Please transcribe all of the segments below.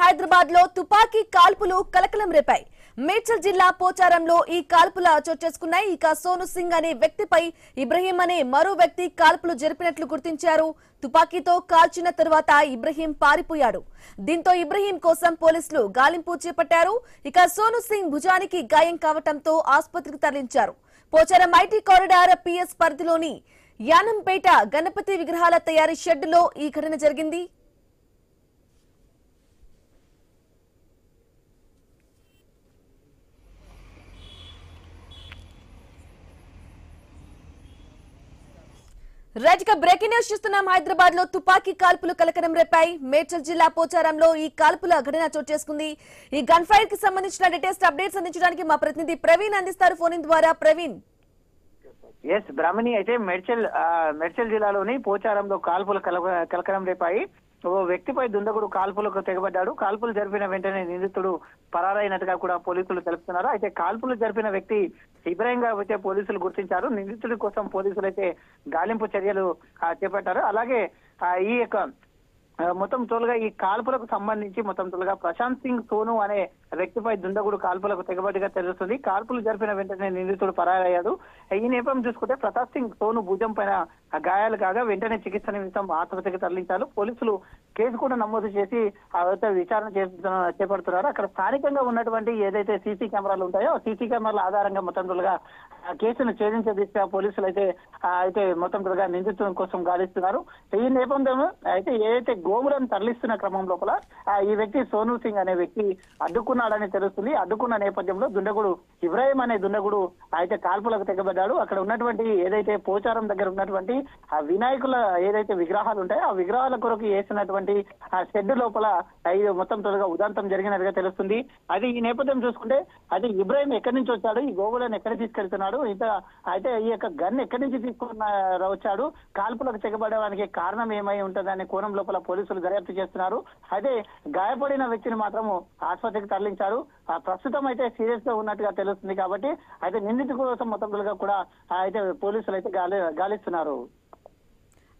హైదరాబాద్ లో తుపాకీ కాల్పులు కలకలం రేపాయి. మేడ్చల్ జిల్లా పోచారంలో ఈ కాల్పుల చోటు చేసుకున్నాయి. ఇక సోను సింగ్ అనే వ్యక్తిపై ఇబ్రహీం అనే మరో వ్యక్తి కాల్పులు జరిపినట్లు గుర్తించారు. తుపాకీతో కాల్చిన తరువాత ఇబ్రహీం పారిపోయాడు. దీంతో ఇబ్రహీం కోసం పోలీసులు గాలింపు చేపట్టారు. ఇక సోను సింగ్ భుజానికి గాయం కావడంతో ఆసుపత్రికి తరలించారు. పోచారం ఐటీ కారిడార్ పిఎస్ పరిధిలోని యానంపేట గణపతి విగ్రహాల తయారీ షెడ్డులో ఈ ఘటన జరిగింది. బ్రేకింగ్ న్యూస్ చూస్తున్నాం. హైదరాబాద్ లో తుపాకీ కాల్పులు కలకలం రేపాయి. మేడ్చల్ జిల్లా పోచారంలో ఈ కాల్పుల ఘటన చోటు చేసుకుంది. ఈ గన్ ఫైర్ కి సంబంధించిన లేటెస్ట్ అప్డేట్స్ అందించడానికి మా ప్రతినిధి ప్రవీణ్ అందిస్తారు ఫోన్ ద్వారా. ప్రవీణ్. ఎస్ బ్రాహ్మణి, అయితే మేడ్చల్ జిల్లాలోని పోచారంలో కాల్పులు కలకలం రేపాయి. ఓ వ్యక్తిపై దుండగుడు కాల్పులకు తెగబడ్డాడు. కాల్పులు జరిపిన వెంటనే నిందితుడు పరారైనట్టుగా కూడా పోలీసులు తెలుపుతున్నారు. అయితే కాల్పులు జరిపిన వ్యక్తి ఇబ్రాహిం గా అయితే పోలీసులు గుర్తించారు. నిందితుడి కోసం పోలీసులు అయితే గాలింపు చర్యలు చేపట్టారు. అలాగే ఈ యొక్క మొత్తం తోలుగా ఈ కాల్పులకు సంబంధించి మొత్తం తోలుగా ప్రశాంత్ సింగ్ సోను అనే వ్యక్తిపై దుండగుడు కాల్పులకు తెగబడిగా తెలుస్తుంది. కాల్పులు జరిపిన వెంటనే నిందితుడు పరారయ్యాడు. ఈ నేపథ్యం చూసుకుంటే ప్రతాప్ సింగ్ సోను భుజం పైన గాయాలు కాగా వెంటనే చికిత్స నిమిత్తం ఆసుపత్రికి తరలించారు. పోలీసులు కేసు కూడా నమోదు చేసి విచారణ చేపడుతున్నారు. అక్కడ స్థానికంగా ఉన్నటువంటి ఏదైతే సీసీ కెమెరాలు ఉంటాయో సీసీ కెమెరాల ఆధారంగా మొత్తం తోలుగా కేసును ఛేదించే దిశగా పోలీసులు అయితే మొత్తం తోలుగా నిందితుల కోసం గాలిస్తున్నారు. ఈ నేపథ్యంలో అయితే ఏదైతే గోవులను తరలిస్తున్న క్రమం లోపల ఈ వ్యక్తి సోను సింగ్ అనే వ్యక్తి అడ్డుకున్నాడని తెలుస్తుంది. అడ్డుకున్న నేపథ్యంలో దుండగుడు ఇబ్రాహిం అనే దుండగుడు అయితే కాల్పులకు తెగబడ్డాడు. అక్కడ ఉన్నటువంటి ఏదైతే పోచారం దగ్గర ఉన్నటువంటి ఆ వినాయకుల ఏదైతే విగ్రహాలు ఉంటాయో ఆ విగ్రహాల కొరకు వేసినటువంటి ఆ షెడ్ లోపల మొత్తం తొలగా ఉదంతం జరిగినట్టుగా తెలుస్తుంది. అది ఈ నేపథ్యం చూసుకుంటే అది ఇబ్రాహిం ఎక్కడి నుంచి వచ్చాడు, ఈ గోవులను ఎక్కడి తీసుకెళ్తున్నాడు, అయితే ఈ యొక్క గన్ ఎక్కడి నుంచి తీసుకున్న వచ్చాడు, కాల్పులకు తెగబడడానికి కారణం ఏమై ఉంటుందనే కోణం లోపల పోలీసులు దర్యాప్తు చేస్తున్నారు. అయితే గాయపడిన వ్యక్తిని మాత్రం ఆసుపత్రికి తరలించారు. ప్రస్తుతం అయితే సీరియస్ గా ఉన్నట్టుగా తెలుస్తుంది. కాబట్టి అయితే నిందితు కోసం మొత్తంగా కూడా అయితే పోలీసులు అయితే గాలిస్తున్నారు.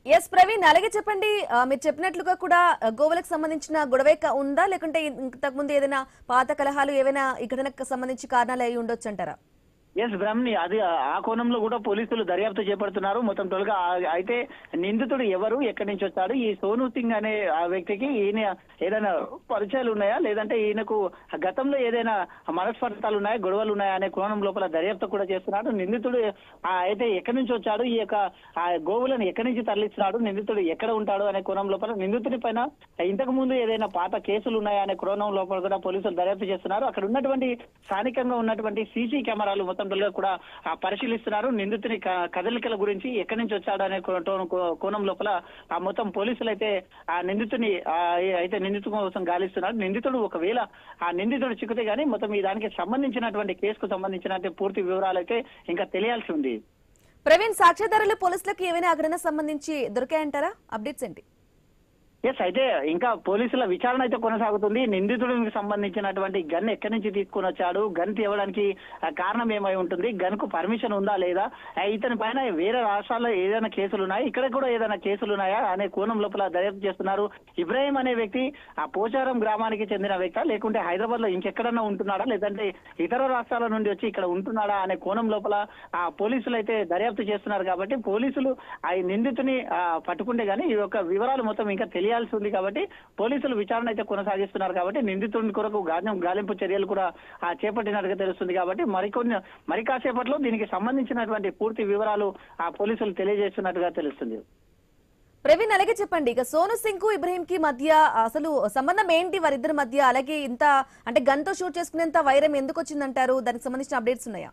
ఎస్ ప్రవీణ్, అలాగే చెప్పండి, మీరు చెప్పినట్లుగా కూడా గోవులకు సంబంధించిన గొడవే ఉందా, లేకుంటే ఇంతకుముందు ఏదైనా పాత కలహాలు ఏవైనా ఈ ఘటనకు సంబంధించి కారణాలు అయి ఉండొచ్చు అంటారా? ఎస్ బ్రహ్మణి, అది ఆ కోణంలో కూడా పోలీసులు దర్యాప్తు చేపడుతున్నారు. మొత్తం తొలగా అయితే నిందితుడు ఎవరు, ఎక్కడి నుంచి వచ్చాడు, ఈ సోను సింగ్ అనే ఆ వ్యక్తికి ఈయన ఏదైనా పరిచయాలు ఉన్నాయా, లేదంటే ఈయనకు గతంలో ఏదైనా మనస్పర్ధలు ఉన్నాయా, గొడవలు ఉన్నాయా అనే కోణం లోపల దర్యాప్తు కూడా చేస్తున్నాడు. నిందితుడు అయితే ఎక్కడి నుంచి వచ్చాడు, ఈ యొక్క గోవులను ఎక్కడి నుంచి తరలిస్తున్నాడు, నిందితుడు ఎక్కడ ఉంటాడు అనే కోణం లోపల నిందితుడి పైన ఇంతకు ముందు ఏదైనా పాత కేసులు ఉన్నాయా అనే కోణం లోపల కూడా పోలీసులు దర్యాప్తు చేస్తున్నారు. అక్కడ ఉన్నటువంటి స్థానికంగా ఉన్నటువంటి సీసీ కెమెరాలు మొత్తం కూడా పరిశీలిస్తున్నారు. నిందితుని కదలికల గురించి ఎక్కడి నుంచి వచ్చాడు అనే కోణం లోపల మొత్తం పోలీసులు అయితే ఆ నిందితుని నిందితు కోసం గాలిస్తున్నారు. నిందితుడు ఒకవేళ ఆ నిందితుడు చిక్కితే గానీ మొత్తం ఈ దానికి సంబంధించినటువంటి కేసుకు సంబంధించిన పూర్తి వివరాలు అయితే ఇంకా తెలియాల్సి ఉంది. ప్రవీణ్, సాక్ష్యాధారాలు పోలీసులకు ఏమైనా ఘటన సంబంధించి దొరికాయంటారా? అప్డేట్స్ ఏంటి? ఎస్, అయితే ఇంకా పోలీసుల విచారణ అయితే కొనసాగుతుంది. నిందితుడికి సంబంధించినటువంటి గన్ ఎక్కడి నుంచి తీసుకుని వచ్చాడు, గన్ తేవడానికి కారణం ఏమై ఉంటుంది, గన్ కు పర్మిషన్ ఉందా లేదా, ఇతని పైన వేరే రాష్ట్రాల్లో ఏదైనా కేసులు ఉన్నాయి, ఇక్కడ కూడా ఏదైనా కేసులు ఉన్నాయా అనే కోణం లోపల దర్యాప్తు చేస్తున్నారు. ఇబ్రాహిం అనే వ్యక్తి ఆ పోచారం గ్రామానికి చెందిన వ్యక్తి, లేకుంటే హైదరాబాద్ లో ఇంకెక్కడన్నా ఉంటున్నాడా, లేదంటే ఇతర రాష్ట్రాల నుండి వచ్చి ఇక్కడ ఉంటున్నాడా అనే కోణం లోపల ఆ పోలీసులు అయితే దర్యాప్తు చేస్తున్నారు. కాబట్టి పోలీసులు ఆ నిందితుని పట్టుకుంటే గానీ ఈ యొక్క వివరాలు మొత్తం ఇంకా తెలియాల్సి ఉంది. కాబట్టి పోలీసులు విచారణ అయితే కొనసాగిస్తున్నారు. కాబట్టి నిందితుడి కొరకు గాలింపు చర్యలు కూడా చేపట్టినట్టుగా తెలుస్తుంది. కాబట్టి మరి కాసేపట్లో దీనికి సంబంధించినటువంటి పూర్తి వివరాలు ఆ పోలీసులు తెలియజేస్తున్నట్టుగా తెలుస్తుంది. ప్రవీణ్, అలాగే చెప్పండి, ఇక సోను సింగ్ కు ఇబ్రహీం కి మధ్య అసలు సంబంధం ఏంటి వారిద్దరి మధ్య? అలాగే ఇంత అంటే గన్ తో షూట్ చేసుకునేంత వైరం ఎందుకు వచ్చిందంటారు? దానికి సంబంధించిన అప్డేట్స్ ఉన్నాయా?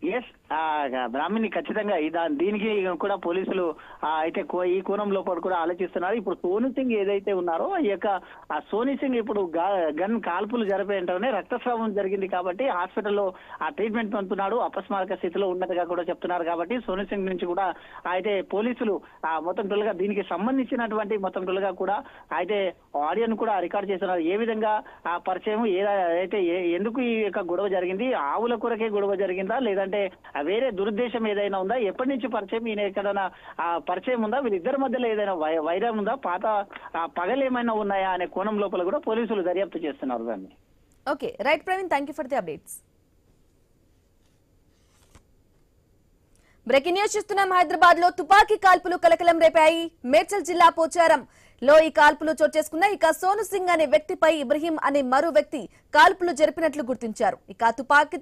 ఎస్ బ్రాహ్మణి, ఖచ్చితంగా దీనికి కూడా పోలీసులు అయితే ఈ కోణం లోపల కూడా ఆలోచిస్తున్నారు. ఇప్పుడు సోను సింగ్ ఏదైతే ఉన్నారో ఈ యొక్క సోను సింగ్ ఇప్పుడు గన్ కాల్పులు జరిపేంటనే రక్తస్రావం జరిగింది. కాబట్టి హాస్పిటల్లో ఆ ట్రీట్మెంట్ పొందుతున్నాడు, అపస్మారక స్థితిలో ఉన్నట్టుగా కూడా చెప్తున్నారు. కాబట్టి సోను సింగ్ నుంచి కూడా అయితే పోలీసులు మొత్తం టోల్గా దీనికి సంబంధించినటువంటి మొత్తం టోల్గా కూడా అయితే ఆడియోను కూడా రికార్డ్ చేస్తున్నారు. ఏ విధంగా ఆ పరిచయం అయితే ఎందుకు ఈ యొక్క గొడవ జరిగింది, ఆవుల కొరకే గొడవ జరిగిందా, లేదంటే లేదంటే వేరే దురుద్దేశం ఏదైనా ఉందా, ఎప్పటి నుంచి పరిచయం, ఈయన ఎక్కడైనా పరిచయం ఉందా, వీళ్ళిద్దరి మధ్యలో ఏదైనా వైరం ఉందా, పాత పగలు ఏమైనా ఉన్నాయా అనే కోణం లోపల కూడా పోలీసులు దర్యాప్తు చేస్తున్నారు దాన్ని. Okay right Praveen, thank you for the updates. Breaking news చూస్తున్నాం. హైదరాబాద్ లో తుపాకీ కాల్పులు కలకలం రేపాయి. మేడ్చల్ జిల్లా పోచారం లో ఈ కాల్పులు చోటు చేసుకున్నాయి. ఇక సోను సింగ్ అనే వ్యక్తిపై ఇబ్రహీం అనే మరో వ్యక్తి కాల్పులు జరిపినట్లు గుర్తించారు. ఇక తుపాకీతో